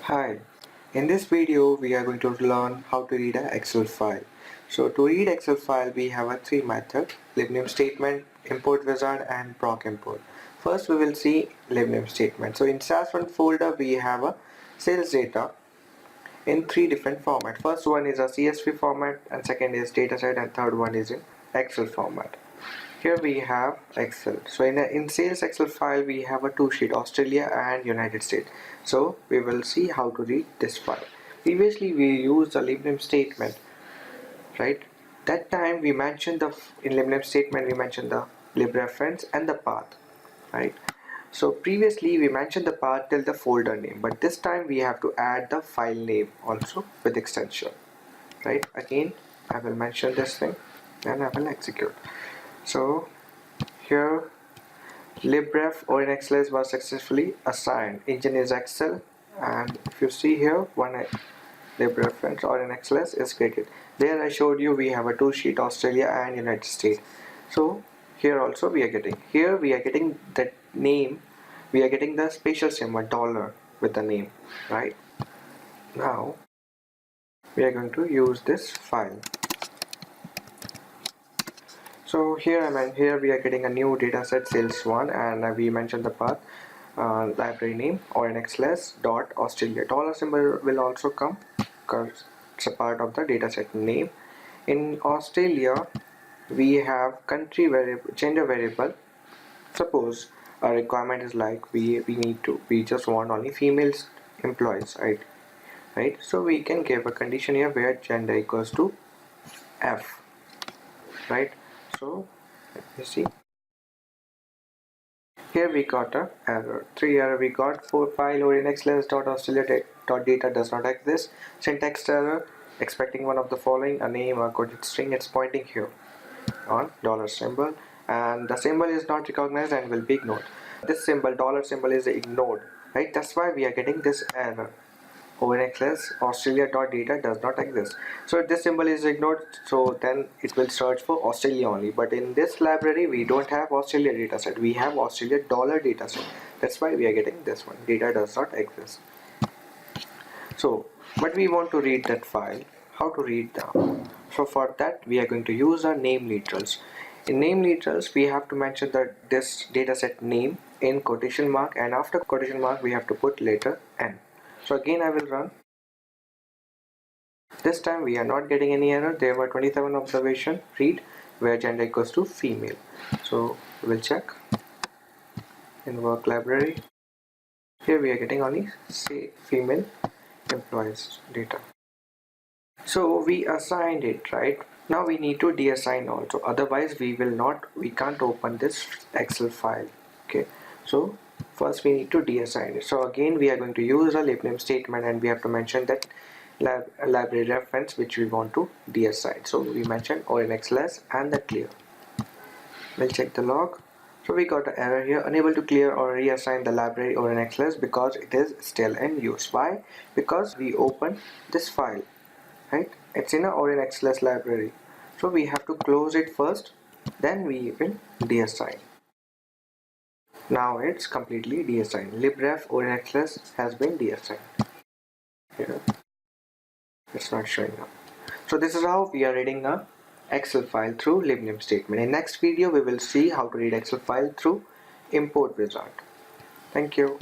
Hi, in this video we are going to learn how to read an Excel file. So to read Excel file we have a three method: Libname Statement, Import Wizard and PROC Import. First we will see Libname Statement. So in SAS1 folder we have a sales data in three different formats. First one is a CSV format, and second is dataset, and third one is in Excel format. Here we have Excel. So in sales Excel file we have a two sheet, Australia and United States. So we will see how to read this file. Previously we used the Libname statement, right? That time we mentioned in Libname statement we mentioned the lib reference and the path, right? So previously we mentioned the path till the folder name, but this time we have to add the file name also with extension, right? Again I will mention this thing and I will execute. So here libref or in XLS was successfully assigned. Engine is Excel, and if you see here one libreference or in XLS is created. There I showed you we have a two sheet, Australia and United States. So here also we are getting that name, we are getting the special symbol dollar with the name, right? Now we are going to use this file. So here we are getting a new dataset sales1, and we mentioned the path, library name or in XLS dot Australia. Dollar symbol will also come because it's a part of the dataset name. In Australia we have country variable, gender variable. Suppose our requirement is like we just want only female employees, right? So we can give a condition here where gender equals to F, right? So let me see. Here we got a error. 3 error we got. For file or in xls.australia.data does not exist. Syntax error, expecting one of the following: a name, a coded string. It's pointing here on dollar symbol, and the symbol is not recognized and will be ignored. This symbol, dollar symbol, is ignored, right? That's why we are getting this error. ONXS Australia.data does not exist. So this symbol is ignored, so then it will search for Australia only. But in this library we don't have Australia dataset, we have Australia dollar dataset. That's why we are getting this one. Data does not exist. So but we want to read that file. How to read them? So for that we are going to use our name literals. In name literals we have to mention that this dataset name in quotation mark, and after quotation mark we have to put letter N. So again I will run. This time we are not getting any error. There were 27 observation. Read where gender equals to female. So we'll check in work library. Here we are getting only say female employees data. So we assigned it, right? Now we need to deassign also. Otherwise we can't open this Excel file. Okay. So first we need to deassign it. So again we are going to use a Libname statement, and we have to mention that library reference which we want to deassign. So we mentioned or in XLS and the clear. We'll check the log. So we got an error here: unable to clear or reassign the library or in XLS because it is still in use. Why? Because we open this file, right? It's in a or in XLS library. So we have to close it first, then we will deassign. Now it's completely deassigned. Libref or in XLS has been deassigned. Here it's not showing up. So this is how we are reading a Excel file through Libname statement. In next video we will see how to read Excel file through Import Wizard. Thank you.